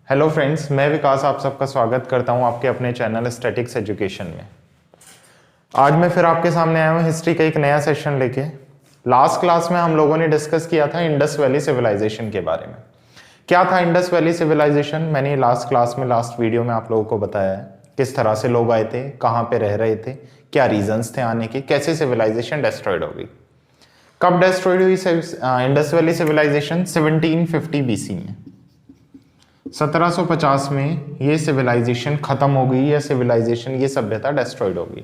Hello friends, मैं विकास आप सबका स्वागत करता हूं आपके अपने चैनल स्टैटिक्स एजुकेशन में। आज मैं फिर आपके सामने आया हूं हिस्ट्री का एक नया सेशन लेके। लास्ट क्लास में हम लोगों ने डिस्कस किया था इंडस वैली सिविलाइजेशन के बारे में। क्या था इंडस वैली सिविलाइजेशन? मैंने लास्ट क्लास में लास्ट वीडियो में आप लोगों को बताया है किस तरह से लोग आए थे, कहाँ पे रह रहे थे, क्या रीजंस थे आने के, कैसे सिविलाइजेशन डिस्ट्रॉयड हो गई। कब डिस्ट्रॉयड हुई इंडस वैली सिविलाइजेशन? 1750 बीसी में। 1750 में ये सिविलाइजेशन खत्म हो गई, या सिविलाइजेशन ये सभ्यता डिस्ट्रॉयड हो गई।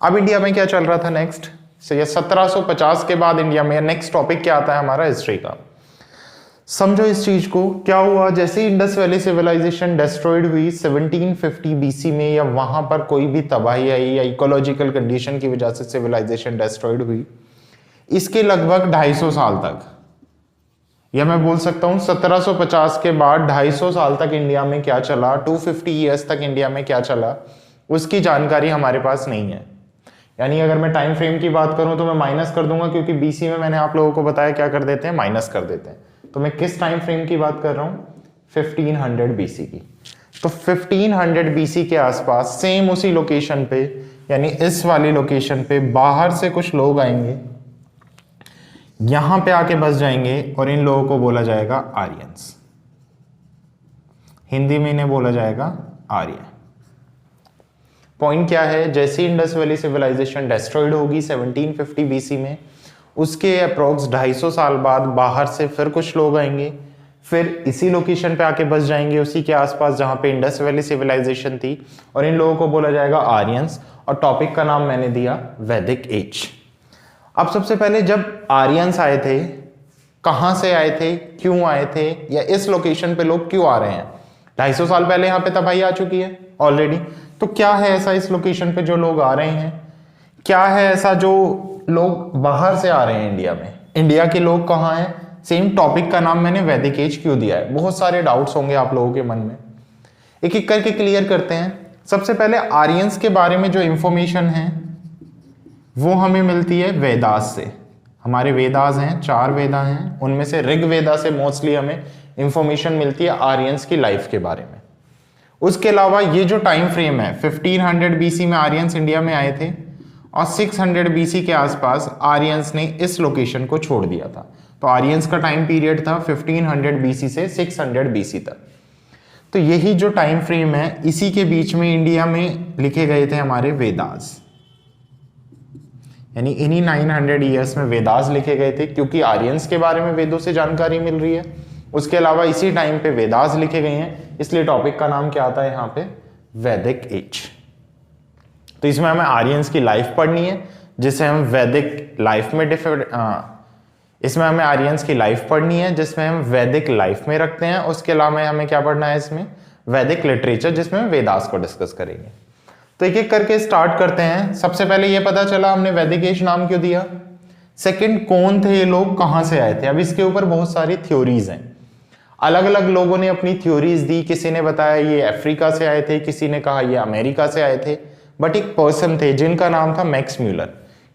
अब इंडिया में क्या चल रहा था नेक्स्ट? ये 1750 के बाद इंडिया में नेक्स्ट टॉपिक क्या आता है हमारा? हिस्ट्री का। समझो इस चीज को, क्या हुआ जैसे इंडस वैली सिविलाइजेशन डिस्ट्रॉयड हुई 1750 बीसी में, या वहां पर कोई भी तबाही आई या इकोलॉजिकल कंडीशन की वजह से सिविलाइजेशन डिस्ट्रॉयड हुई, इसके लगभग 250 साल तक, या मैं बोल सकता हूं 1750 के बाद 250 साल तक इंडिया में क्या चला, 250 ईयर्स तक इंडिया में क्या चला, उसकी जानकारी हमारे पास नहीं है। यानी अगर मैं टाइम फ्रेम की बात करूं तो मैं माइनस कर दूंगा, क्योंकि बीसी में मैंने आप लोगों को बताया क्या कर देते हैं, माइनस कर देते हैं। तो मैं किस टाइम फ्रेम की बात कर रहा हूं? 1500 बीसी की। तो 1500 बीसी के आसपास सेम उसी लोकेशन पे, यानी इस वाली लोकेशन पे बाहर से कुछ लोग आएंगे, यहां पे आके बस जाएंगे, और इन लोगों को बोला जाएगा आर्यंस। हिंदी में इन्हें बोला जाएगा आर्य। पॉइंट क्या है, जैसे इंडस वैली सिविलाइजेशन डिस्ट्रॉयड होगी 1750 बीसी में, उसके अप्रोक्स 250 साल बाद बाहर से फिर कुछ लोग आएंगे, फिर इसी लोकेशन पे आके बस जाएंगे, उसी के आसपास जहां पे इंडस वैली सिविलाइजेशन थी, और इन लोगों को बोला जाएगा आर्यंस। और टॉपिक का नाम मैंने दिया वैदिक एज। अब सबसे पहले जब आर्यंस आए थे, कहां से आए थे, क्यों आए थे, या इस लोकेशन पे लोग क्यों आ रहे हैं? 250 साल पहले यहां पे तबाही आ चुकी है ऑलरेडी। तो क्या है ऐसा इस लोकेशन पे जो लोग आ रहे हैं? क्या है ऐसा जो लोग बाहर से आ रहे हैं इंडिया में? इंडिया के लोग कहाँ हैं? सेम टॉपिक का नाम मैंने वैदिक एज क्यों दिया है? बहुत सारे डाउट्स होंगे आप लोगों के मन में, एक एक करके क्लियर करते हैं। सबसे पहले आर्यंस के बारे में जो इंफॉर्मेशन है वो हमें मिलती है वेदास से। हमारे वेदास हैं, 4 वेदा हैं, उनमें से ऋग वेदा से मोस्टली हमें इंफॉर्मेशन मिलती है आर्यंस की लाइफ के बारे में। उसके अलावा ये जो टाइम फ्रेम है, 1500 बीसी में आर्यंस इंडिया में आए थे, और 600 बीसी के आसपास आर्यंस ने इस लोकेशन को छोड़ दिया था। तो आर्यंस का टाइम पीरियड था 1500 बीसी से 600 बीसी तक। तो यही जो टाइम फ्रेम है, इसी के बीच में इंडिया में लिखे गए थे हमारे वेदास। यानी इन्हीं 900 ईयर्स में वेदास लिखे गए थे, क्योंकि आर्यंस के बारे में वेदों से जानकारी मिल रही है। उसके अलावा इसी टाइम पे वेदास लिखे गए हैं, इसलिए टॉपिक का नाम क्या आता है यहाँ पे? वैदिक एज। तो इसमें हमें आर्यंस की लाइफ पढ़नी है, जिसे हम वैदिक लाइफ में इसमें हमें आर्यंस की लाइफ पढ़नी है, जिसमें हम वैदिक लाइफ में रखते हैं। उसके अलावा हमें क्या पढ़ना है इसमें? वैदिक लिटरेचर, जिसमें हम वेदास को डिस्कस करेंगे। तो एक एक करके स्टार्ट करते हैं। सबसे पहले ये पता चला हमने वैदिक एज नाम क्यों दिया। सेकंड, कौन थे ये लोग, कहां से आए थे? अब इसके ऊपर बहुत सारी थ्योरीज हैं, अलग अलग लोगों ने अपनी थ्योरीज दी। किसी ने बताया ये अफ्रीका से आए थे, किसी ने कहा ये अमेरिका से आए थे, बट एक पर्सन थे जिनका नाम था मैक्स म्यूलर।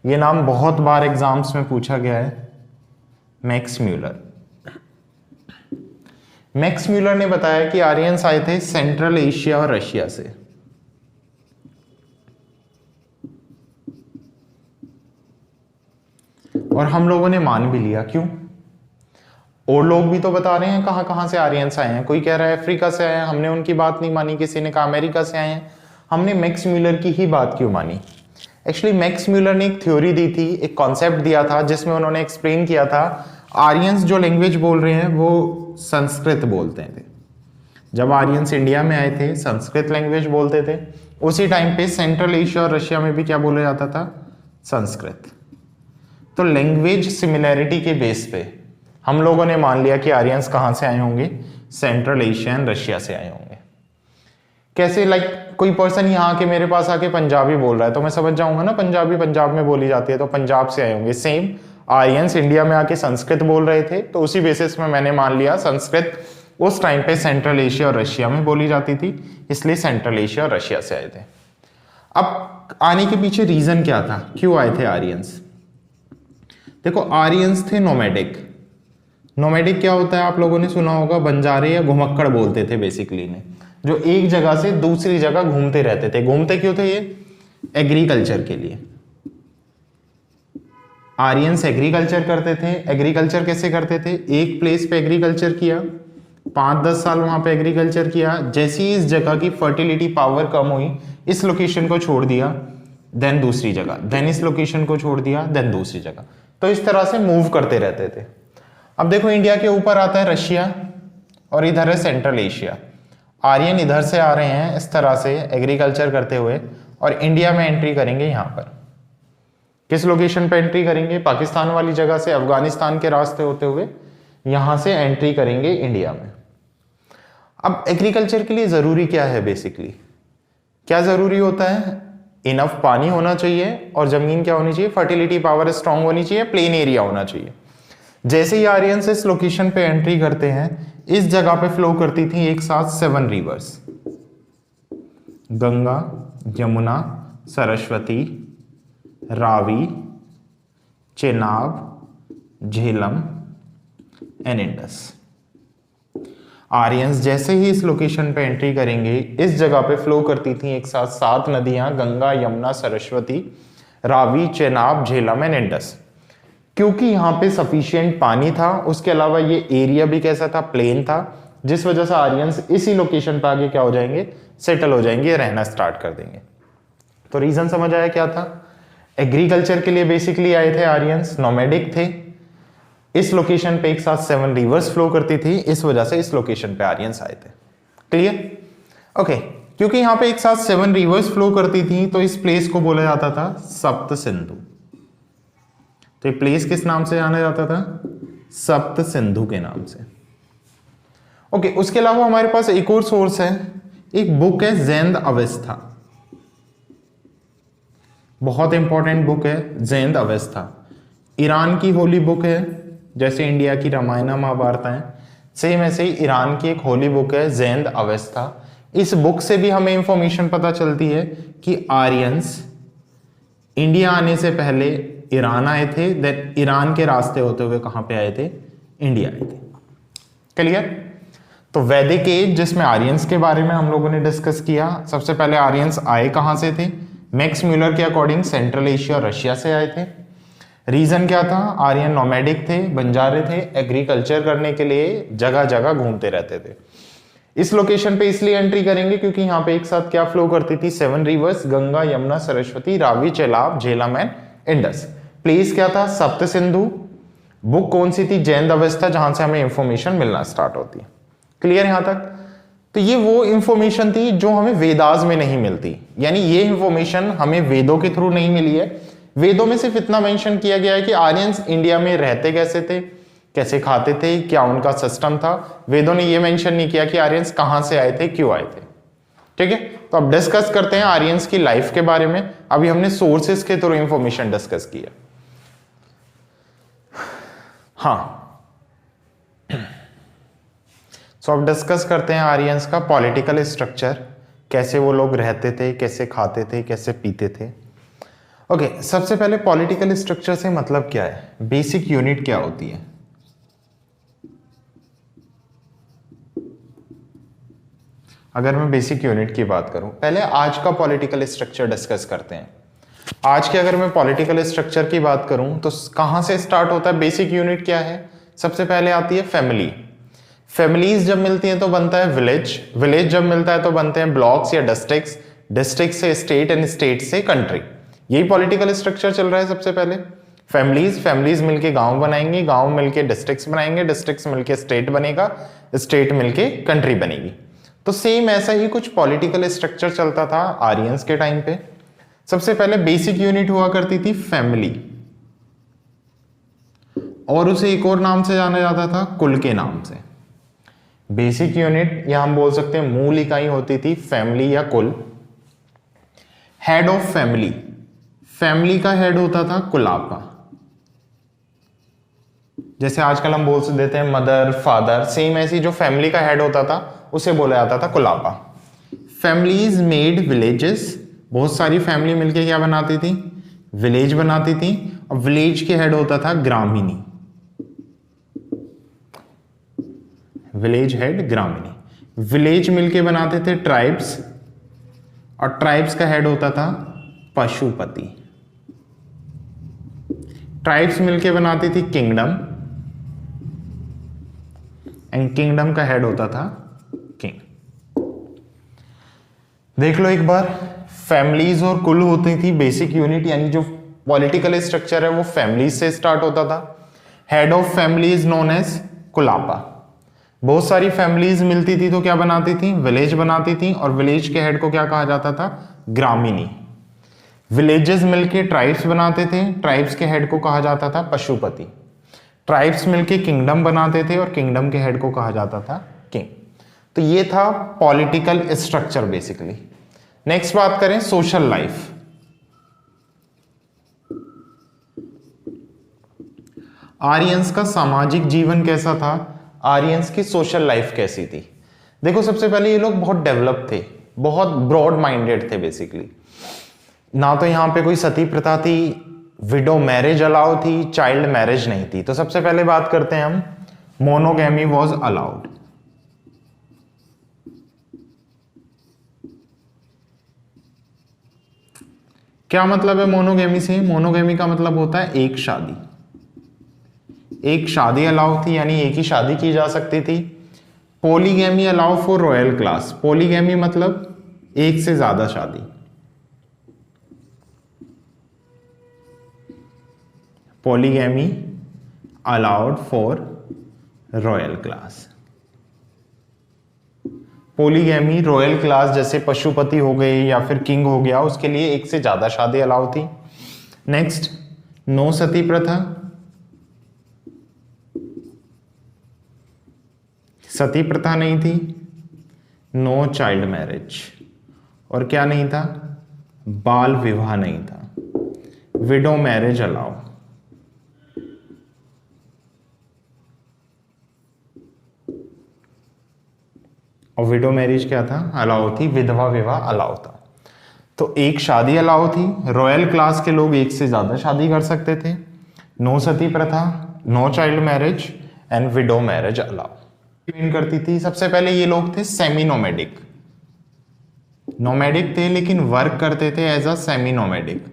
ये नाम बहुत बार एग्जाम्स में पूछा गया है, मैक्स म्यूलर। मैक्स म्यूलर ने बताया कि आर्यंस आए थे सेंट्रल एशिया और रशिया से। और हम लोगों ने मान भी लिया। क्यों? और लोग भी तो बता रहे हैं कहां कहां से आर्यंस आए हैं। कोई कह रहा है अफ्रीका से आए हैं, हमने उनकी बात नहीं मानी। किसी ने कहा अमेरिका से आए हैं, हमने मैक्स म्यूलर की ही बात क्यों मानी? एक्चुअली मैक्स म्यूलर ने एक थ्योरी दी थी, एक कॉन्सेप्ट दिया था, जिसमें उन्होंने एक्सप्लेन किया था आर्यंस जो लैंग्वेज बोल रहे हैं वो संस्कृत बोलते थे। जब आर्यंस इंडिया में आए थे संस्कृत लैंग्वेज बोलते थे। उसी टाइम पे सेंट्रल एशिया और रशिया में भी क्या बोला जाता था? संस्कृत। तो लैंग्वेज सिमिलैरिटी के बेस पे हम लोगों ने मान लिया कि आर्यंस कहां से आए होंगे? सेंट्रल एशिया एंड रशिया से आए होंगे। कैसे? लाइक कोई पर्सन यहाँ के मेरे पास आके पंजाबी बोल रहा है, तो मैं समझ जाऊंगा ना पंजाबी पंजाब में बोली जाती है, तो पंजाब से आए होंगे। सेम आर्यंस इंडिया में आके संस्कृत बोल रहे थे, तो उसी बेसिस में मैंने मान लिया संस्कृत उस टाइम पे सेंट्रल एशिया और रशिया में बोली जाती थी, इसलिए सेंट्रल एशिया और रशिया से आए थे। अब आने के पीछे रीजन क्या था, क्यों आए थे आर्यंस? देखो, आर्यंस थे नोमैडिक। नोमैडिक क्या होता है, आप लोगों ने सुना होगा, बंजारे या घुमक्कड़ बोलते थे बेसिकली ने, जो एक जगह से दूसरी जगह घूमते रहते थे। घूमते क्यों थे ये? एग्रीकल्चर के लिए। आर्यंस एग्रीकल्चर करते थे। एग्रीकल्चर कैसे करते थे? एक प्लेस पे एग्रीकल्चर किया, 5-10 साल वहां पे एग्रीकल्चर किया, जैसी इस जगह की फर्टिलिटी पावर कम हुई, इस लोकेशन को छोड़ दिया, देन दूसरी जगह, देन इस लोकेशन को छोड़ दिया, देन दूसरी जगह। तो इस तरह से मूव करते रहते थे। अब देखो इंडिया के ऊपर आता है रशिया और इधर है सेंट्रल एशिया। आर्यन इधर से आ रहे हैं इस तरह से एग्रीकल्चर करते हुए और इंडिया में एंट्री करेंगे। यहां पर किस लोकेशन पे एंट्री करेंगे? पाकिस्तान वाली जगह से अफगानिस्तान के रास्ते होते हुए यहां से एंट्री करेंगे इंडिया में। अब एग्रीकल्चर के लिए जरूरी क्या है? बेसिकली क्या जरूरी होता है? इनफ पानी होना चाहिए और जमीन क्या होनी चाहिए? फर्टिलिटी पावर स्ट्रांग होनी चाहिए, प्लेन एरिया होना चाहिए। जैसे ही आर्यंस इस लोकेशन पे एंट्री करते हैं, इस जगह पे फ्लो करती थी एक साथ 7 reverse, Ganga, Yamuna, Saraswati, Ravi, Chenab, Jhelum and Indus. Aryans जैसे ही इस लोकेशन पे एंट्री करेंगे, इस जगह पे फ्लो करती थी एक साथ 7 नदियां, गंगा, यमुना, सरस्वती, रावी, चेनाब, झेलम एंड इंडस। क्योंकि यहाँ पे सफिशिएंट पानी था, उसके अलावा ये एरिया भी कैसा था? प्लेन था, जिस वजह से आर्यंस इसी लोकेशन पे आगे क्या हो जाएंगे? सेटल हो जाएंगे, रहना स्टार्ट कर देंगे। तो रीजन समझ आया क्या था? एग्रीकल्चर के लिए बेसिकली आए थे आर्यंस, नोमैडिक थे, इस लोकेशन पे एक साथ 7 रिवर्स फ्लो करती थी, इस वजह से इस लोकेशन पे आर्यंस आए थे। क्लियर? ओके। क्योंकि यहाँ पे एक साथ 7 रिवर्स फ्लो करती थी तो इस प्लेस को बोला जाता था सप्त सिंधु। तो ये प्लेस किस नाम से जाना जाता था? सप्त सिंधु के नाम से। ओके। उसके अलावा हमारे पास एक और सोर्स है, एक बुक है जैंद अवस्था, बहुत इंपॉर्टेंट बुक है जैंद अवस्था। ईरान की होली बुक है, जैसे इंडिया की रामायण महाभारत है, सेम ऐसे ही ईरान की एक होली बुक है जैंद अवस्था। इस बुक से भी हमें इंफॉर्मेशन पता चलती है कि आर्यंस इंडिया आने से पहले ईरान आए थे, देन ईरान के रास्ते होते हुए कहां पे आए थे? इंडिया आए थे। क्लियर? तो वैदिक एज जिसमें आर्यंस के बारे में हम लोगों ने डिस्कस किया, सबसे पहले आर्यंस आए कहां से थे? मैक्स म्यूलर के अकॉर्डिंग सेंट्रल एशिया और रशिया से आए थे। रीजन क्या था? आर्यन नोमैडिक थे, बंजारे थे, एग्रीकल्चर करने के लिए जगह जगह घूमते रहते थे। इस लोकेशन पे इसलिए एंट्री करेंगे क्योंकि यहाँ पे एक साथ क्या फ्लो करती थी? 7 reverse, Ganga, Yamuna, Saraswati, Ravi, Chenab, Jhelum and Indus. Place क्या था? सप्त सिंधु। बुक कौन सी थी? जैंद अवस्था, जहां से हमें इंफॉर्मेशन मिलना स्टार्ट होती है। क्लियर यहां तक? तो ये वो इंफॉर्मेशन थी जो हमें वेदास में नहीं मिलती, यानी ये इंफॉर्मेशन हमें वेदों के थ्रू नहीं मिली है। वेदों में सिर्फ इतना मेंशन किया गया है कि आर्यंस इंडिया में रहते कैसे थे, कैसे खाते थे, क्या उनका सिस्टम था। वेदों ने ये मेंशन नहीं किया कि आर्यंस कहां से आए थे, क्यों आए थे। ठीक है, तो अब डिस्कस करते हैं आर्यंस की लाइफ के बारे में। अभी हमने सोर्सेस के थ्रू इंफॉर्मेशन डिस्कस किया। हाँ, सो अब डिस्कस करते हैं आर्यंस का पॉलिटिकल स्ट्रक्चर, कैसे वो लोग रहते थे, कैसे खाते थे, कैसे पीते थे। ओके, सबसे पहले पॉलिटिकल स्ट्रक्चर से मतलब क्या है, बेसिक यूनिट क्या होती है। अगर मैं बेसिक यूनिट की बात करूं, पहले आज का पॉलिटिकल स्ट्रक्चर डिस्कस करते हैं। आज के अगर मैं पॉलिटिकल स्ट्रक्चर की बात करूं तो कहां से स्टार्ट होता है, बेसिक यूनिट क्या है। सबसे पहले आती है फैमिली। फैमिलीज जब मिलती हैं तो बनता है विलेज, विलेज जब मिलता है तो बनते हैं ब्लॉक्स या डिस्ट्रिक्ट्स, डिस्ट्रिक्ट से स्टेट एंड स्टेट से कंट्री। यही पॉलिटिकल स्ट्रक्चर चल रहा है। सबसे पहले फैमिलीज मिलके गांव बनाएंगे, गांव मिलके डिस्ट्रिक्ट्स बनाएंगे, डिस्ट्रिक्ट्स मिलके स्टेट बनेगा, स्टेट मिलके कंट्री बनेगी। तो सेम ऐसा ही कुछ पॉलिटिकल स्ट्रक्चर चलता था आर्यंस के टाइम पे। सबसे पहले बेसिक यूनिट हुआ करती थी फैमिली, और उसे एक और नाम से जाना जाता था, कुल के नाम से। बेसिक यूनिट या हम बोल सकते हैं मूल इकाई होती थी फैमिली या कुल। हेड ऑफ फैमिली, फैमिली का हेड होता था कुलापा। जैसे आजकल हम बोल देते हैं मदर, फादर, सेम ऐसी जो फैमिली का हेड होता था उसे बोला जाता था कुलापा। फैमिलीज मेड विलेजेस, बहुत सारी फैमिली मिलके क्या बनाती थी, विलेज बनाती थी। और विलेज के हेड होता था ग्रामीणी। विलेज हेड ग्रामीणी। विलेज मिलके बनाते थे ट्राइब्स, और ट्राइब्स का हेड होता था पशुपति। ट्राइब्स मिलके बनाती थी किंगडम, एंड किंगडम का हेड होता था किंग। देख लो एक बार, फैमिलीज और कुल होती थी बेसिक यूनिट, यानी जो पॉलिटिकल स्ट्रक्चर है वो फैमिलीज से स्टार्ट होता था। Head of family is known as kulapa. बहुत सारी फैमिलीज मिलती थी तो क्या बनाती थी, विलेज बनाती थी, और विलेज के हेड को क्या कहा जाता था, ग्रामीणी। विलेजेस मिलके ट्राइब्स बनाते थे, ट्राइब्स के हेड को कहा जाता था पशुपति। ट्राइब्स मिलके किंगडम बनाते थे, और किंगडम के हेड को कहा जाता था किंग। तो ये था पॉलिटिकल स्ट्रक्चर बेसिकली। नेक्स्ट बात करें सोशल लाइफ। आर्यंस का सामाजिक जीवन कैसा था, आर्यंस की सोशल लाइफ कैसी थी। देखो सबसे पहले ये लोग बहुत डेवलप थे, बहुत ब्रॉड माइंडेड थे बेसिकली। ना तो यहाँ पे कोई सती प्रथा थी, विडो मैरिज अलाउ थी, चाइल्ड मैरिज नहीं थी। तो सबसे पहले बात करते हैं हम, मोनोगैमी वॉज अलाउड। क्या मतलब है मोनोगैमी से, मोनोगैमी का मतलब होता है एक शादी। एक शादी अलाउ थी, यानी एक ही शादी की जा सकती थी। Polygamy allow for royal class. Polygamy मतलब एक से ज्यादा शादी। Polygamy allowed for royal class. Polygamy royal class जैसे पशुपति हो गए या फिर किंग हो गया, उसके लिए एक से ज्यादा शादी अलाउ थी। नेक्स्ट, नो सती प्रथा। सती प्रथा नहीं थी। नो चाइल्ड मैरिज, और क्या नहीं था, बाल विवाह नहीं था। Window marriage allow. और विडो मैरिज क्या था, अलाउ थी। विधवा विवाह अलाउ था। तो एक शादी अलाउ थी, रॉयल क्लास के लोग एक से ज्यादा शादी कर सकते थे। नो सती प्रथा, no child marriage and widow marriage allow करती थी। सबसे पहले ये लोग थे सेमी नोमैडिक। नोमैडिक थे लेकिन वर्क करते थे as a semi nomadic.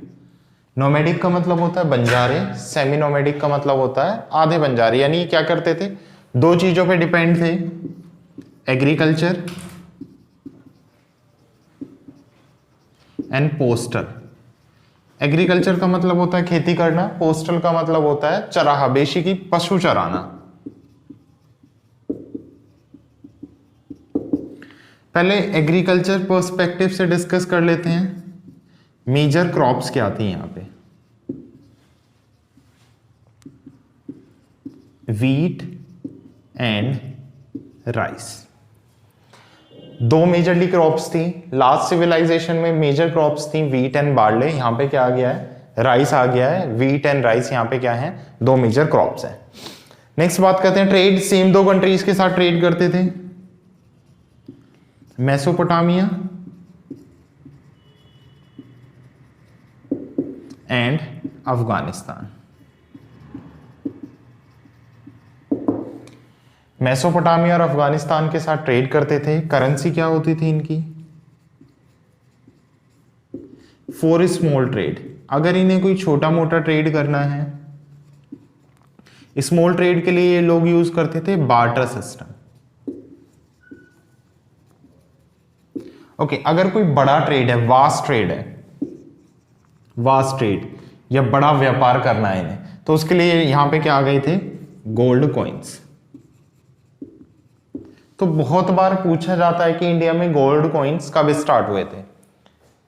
Nomadic का मतलब होता है बंजारे, सेमी नोमैडिक का मतलब होता है आधे बंजारे। यानी क्या करते थे, दो चीजों पे डिपेंड थे, एग्रीकल्चर एंड पोस्टल। एग्रीकल्चर का मतलब होता है खेती करना, पोस्टल का मतलब होता है चराहा, बेसिकली पशु चराना। पहले एग्रीकल्चर पर्सपेक्टिव से डिस्कस कर लेते हैं। मेजर क्रॉप्स क्या थी यहां पे, वीट एंड राइस। दो मेजरली क्रॉप्स थी। लास्ट सिविलाइजेशन में मेजर क्रॉप्स थी वीट एंड बार्ले। यहां पे क्या आ गया है, राइस आ गया है। वीट एंड राइस यहां पे क्या है, दो मेजर क्रॉप्स हैं। नेक्स्ट बात करते हैं ट्रेड। सेम दो कंट्रीज के साथ ट्रेड करते थे, मेसोपोटामिया एंड अफगानिस्तान। मेसोपोटामिया और अफगानिस्तान के साथ ट्रेड करते थे। करेंसी क्या होती थी इनकी, फॉर स्मॉल ट्रेड। अगर इन्हें कोई छोटा मोटा ट्रेड करना है, स्मॉल ट्रेड के लिए ये लोग यूज करते थे बार्टर सिस्टम। ओके, अगर कोई बड़ा ट्रेड है, वास्ट ट्रेड है, वास्ट ट्रेड या बड़ा व्यापार करना है इन्हें, तो उसके लिए यहां पे क्या आ गए थे, गोल्ड कॉइन्स। तो बहुत बार पूछा जाता है कि इंडिया में गोल्ड कॉइन्स कब स्टार्ट हुए थे।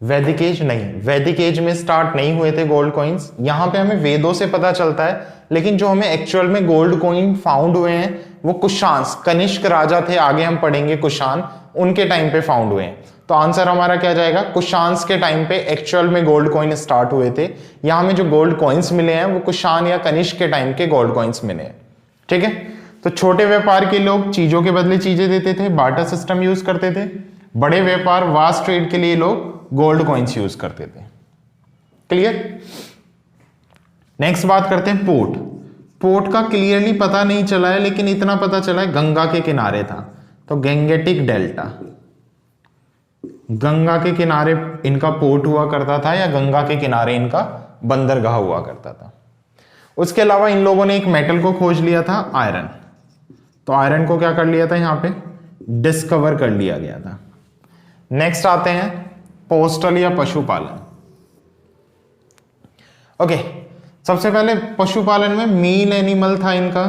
वैदिक एज नहीं, वैदिक एज में स्टार्ट नहीं हुए थे गोल्ड कॉइन्स। यहां पे हमें वेदों से पता चलता है, लेकिन जो हमें एक्चुअल में गोल्ड कॉइन फाउंड हुए हैं वो कुशान, कनिष्क राजा थे, आगे हम पढ़ेंगे कुशान, उनके टाइम पे फाउंड हुए हैं। तो आंसर हमारा क्या जाएगा, कुशान्स के टाइम पे एक्चुअल में गोल्ड कॉइन स्टार्ट हुए थे। यहां में जो गोल्ड कॉइन्स मिले हैं वो कुशान या कनिष्क के टाइम के गोल्ड कॉइन्स मिले हैं। ठीक है, तो छोटे व्यापार के लोग चीजों के बदले चीजें देते थे, बार्टर सिस्टम यूज करते थे। बड़े व्यापार, वास्ट ट्रेड के लिए लोग गोल्ड कॉइन्स यूज करते थे। क्लियर। नेक्स्ट बात करते हैं पोर्ट। पोर्ट का क्लियरली पता नहीं चला है, लेकिन इतना पता चला है गंगा के किनारे था, तो गैंगेटिक डेल्टा, गंगा के किनारे इनका पोर्ट हुआ करता था या गंगा के किनारे इनका बंदरगाह हुआ करता था। उसके अलावा इन लोगों ने एक मेटल को खोज लिया था, आयरन। तो आयरन को क्या कर लिया था, यहां पे डिस्कवर कर लिया गया था। नेक्स्ट आते हैं पोस्टल या पशुपालन। ओके, सबसे पहले पशुपालन में मेन एनिमल था इनका,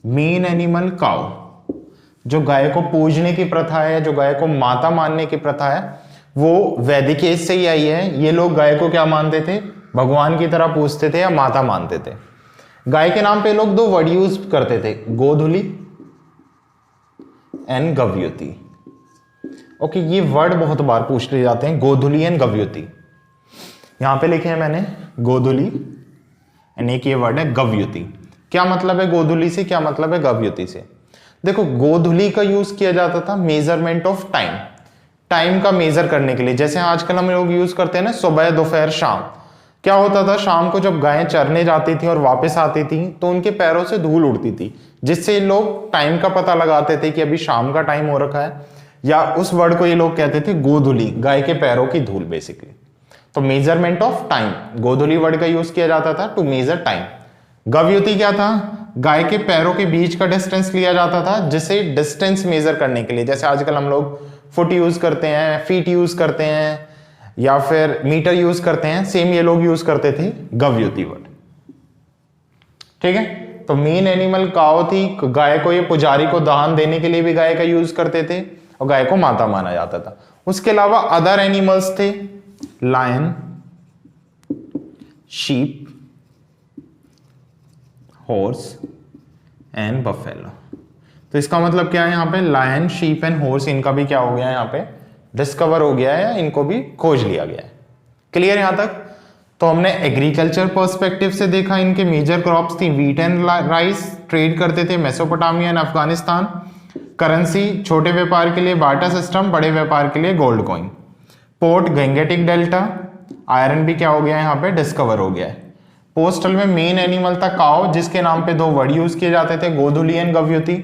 मेन एनिमल काऊ। जो गाय को पूजने की प्रथा है, जो गाय को माता मानने की प्रथा है, वो वैदिक एज से ही आई है। ये लोग गाय को क्या मानते थे, भगवान की तरह पूजते थे या माता मानते थे। गाय के नाम पे लोग दो वर्ड यूज करते थे, गोधुली एंड गव्युति। ओके, ये वर्ड बहुत बार पूछ ले जाते हैं, गोधुली एंड गव्युति। यहां पे लिखे हैं मैंने गोधुली एंड एक ये वर्ड है गव्युति। क्या मतलब है गोधुली से, क्या मतलब है गव्युति से? देखो, गोधुली का यूज किया जाता था मेजरमेंट ऑफ टाइम, टाइम का मेजर करने के लिए। जैसे आजकल हम लोग यूज करते हैं ना सुबह दोपहर शाम। क्या होता था, शाम को जब गायें चरने जाती थी और वापस आती थी तो उनके पैरों से धूल उड़ती थी, जिससे लोग टाइम का पता लगाते थे कि अभी शाम का टाइम हो रखा है, या उस वर्ड को ये लोग कहते थे गोधुली, गाय के पैरों की धूल बेसिकली। तो मेजरमेंट ऑफ टाइम, गोधुली वर्ड का यूज किया जाता था टू मेजर टाइम। गव्युति क्या था, गाय के पैरों के बीच का डिस्टेंस लिया जाता था, जिसे डिस्टेंस मेजर करने के लिए, जैसे आजकल हम लोग फुट यूज करते हैं, फीट यूज करते हैं या फिर मीटर यूज करते हैं, सेम ये लोग यूज करते थे गव्युति वर्ड। ठीक है, तो मेन एनिमल काऊ थी। गाय को, ये पुजारी को दान देने के लिए भी गाय का यूज करते थे और गाय को माता माना जाता था। उसके अलावा अदर एनिमल्स थे, lion, sheep, horse and buffalo. तो इसका मतलब क्या है, यहां पे लायन, शीप एंड हॉर्स, इनका भी क्या हो गया है, यहां पे डिस्कवर हो गया है, इनको भी खोज लिया गया है। क्लियर यहां तक? तो हमने एग्रीकल्चर पर्सपेक्टिव से देखा, इनके मेजर क्रॉप्स थी व्हीट एंड राइस, ट्रेड करते थे मेसोपोटामिया एंड अफगानिस्तान। करेंसी, छोटे व्यापार के लिए बार्टर सिस्टम, बड़े व्यापार के लिए gold coin. Port Gangetic delta, iron भी क्या हो गया है, यहां पे डिस्कवर हो गया है। पोस्टल में मेन एनिमल था काऊ, जिसके नाम पे दो वर्ड यूज किए जाते थे, godhuli and gavyuti.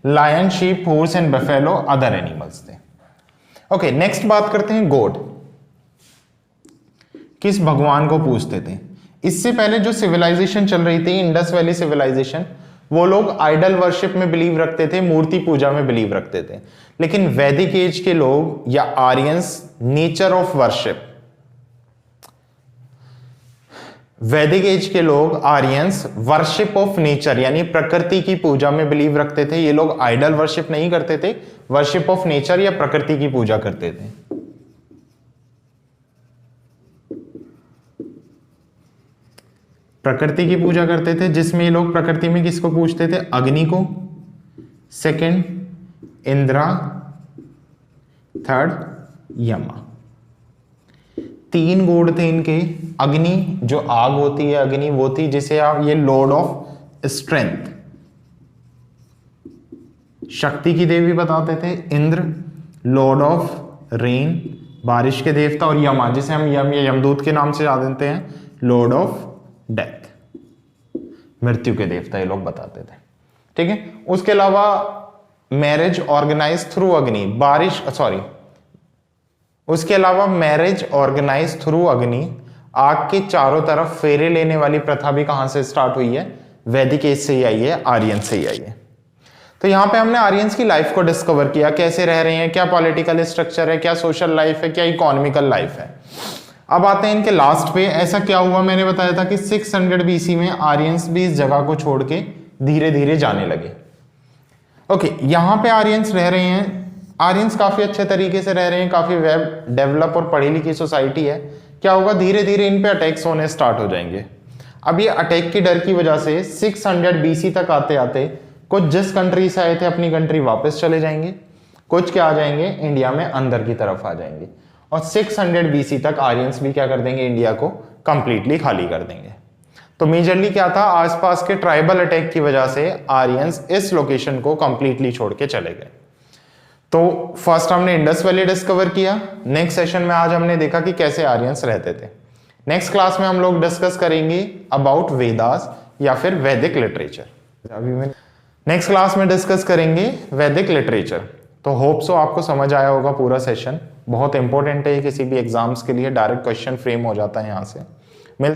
Lion, sheep, horse and buffalo other animals थे। ओके, नेक्स्ट बात करते हैं गॉड। किस भगवान को पूजते थे? इससे पहले जो सिविलाइजेशन चल रही थी, इंडस वैली सिविलाइजेशन, वो लोग आइडल वर्शिप में बिलीव रखते थे, मूर्ति पूजा में बिलीव रखते थे। लेकिन वैदिक एज के लोग या आर्यंस नेचर ऑफ वर्शिप, वैदिक एज के लोग आर्यंस वर्शिप ऑफ नेचर यानी प्रकृति की पूजा में बिलीव रखते थे। ये लोग आइडल वर्शिप नहीं करते थे, वर्शिप ऑफ नेचर या प्रकृति की पूजा करते थे। प्रकृति की पूजा करते थे, जिसमें ये लोग प्रकृति में किसको पूजते थे, अग्नि को, सेकंड इंद्रा, थर्ड यमा। तीन गॉड थे इनके। अग्नि जो आग होती है, अग्नि वो थी जिसे आप ये लॉर्ड ऑफ स्ट्रेंथ, शक्ति की देवी बताते थे। इंद्र लॉर्ड ऑफ रेन, बारिश के देवता। और यमा जिसे हम यम या यमदूत के नाम से जानते हैं, लॉर्ड ऑफ डेथ, मृत्यु के देवता ये लोग बताते थे। ठीक है, उसके अलावा मैरिज ऑर्गेनाइज थ्रू अग्नि, उसके अलावा मैरिज ऑर्गेनाइज थ्रू अग्नि, आग के चारों तरफ फेरे लेने वाली प्रथा भी कहां से स्टार्ट हुई है, वैदिक एज से ही आई है, आर्यन से ही आई है। तो यहां पे हमने आर्यंस की लाइफ को डिस्कवर किया, कैसे रह रहे हैं, क्या पॉलिटिकल स्ट्रक्चर है, क्या सोशल लाइफ है, क्या इकोनॉमिकल लाइफ है। अब आते हैं इनके लास्ट पे। ऐसा क्या हुआ, मैंने बताया था कि 600 बीसी में आर्यंस भी इस जगह को छोड़ के धीरे धीरे जाने लगे। ओके, यहां पे आर्यंस रह रहे हैं, आर्यंस काफी अच्छे तरीके से रह रहे हैं, काफी वेल डेवलप और पढ़ी लिखी सोसाइटी है। क्या होगा, धीरे धीरे इन पे अटैक्स होने स्टार्ट हो जाएंगे। अब ये अटैक की डर की वजह से 600 बीसी तक आते आते कुछ जिस कंट्री से आए थे अपनी कंट्री वापस चले जाएंगे, कुछ क्या आ जाएंगे, इंडिया में अंदर की तरफ आ जाएंगे। और 600 बीसी तक आर्यंस भी क्या कर देंगे, इंडिया को कंप्लीटली खाली कर देंगे। तो मेजरली क्या था, आसपास के ट्राइबल अटैक की वजह से आर्यंस इस लोकेशन को कंप्लीटली छोड़ के चले गए। तो फर्स्ट हमने इंडस वैली डिस्कवर किया। नेक्स्ट सेशन में आज हमने देखा कि कैसे आर्यंस रहते थे। नेक्स्ट क्लास में हम लोग डिस्कस करेंगे अबाउट वेदास, या फिर वैदिक लिटरेचर। अभी मैं नेक्स्ट क्लास में डिस्कस करेंगे वैदिक लिटरेचर। तो होप सो आपको समझ आया होगा पूरा सेशन। बहुत इंपॉर्टेंट है किसी भी एग्जाम्स के लिए, डायरेक्ट क्वेश्चन फ्रेम हो जाता है यहाँ से।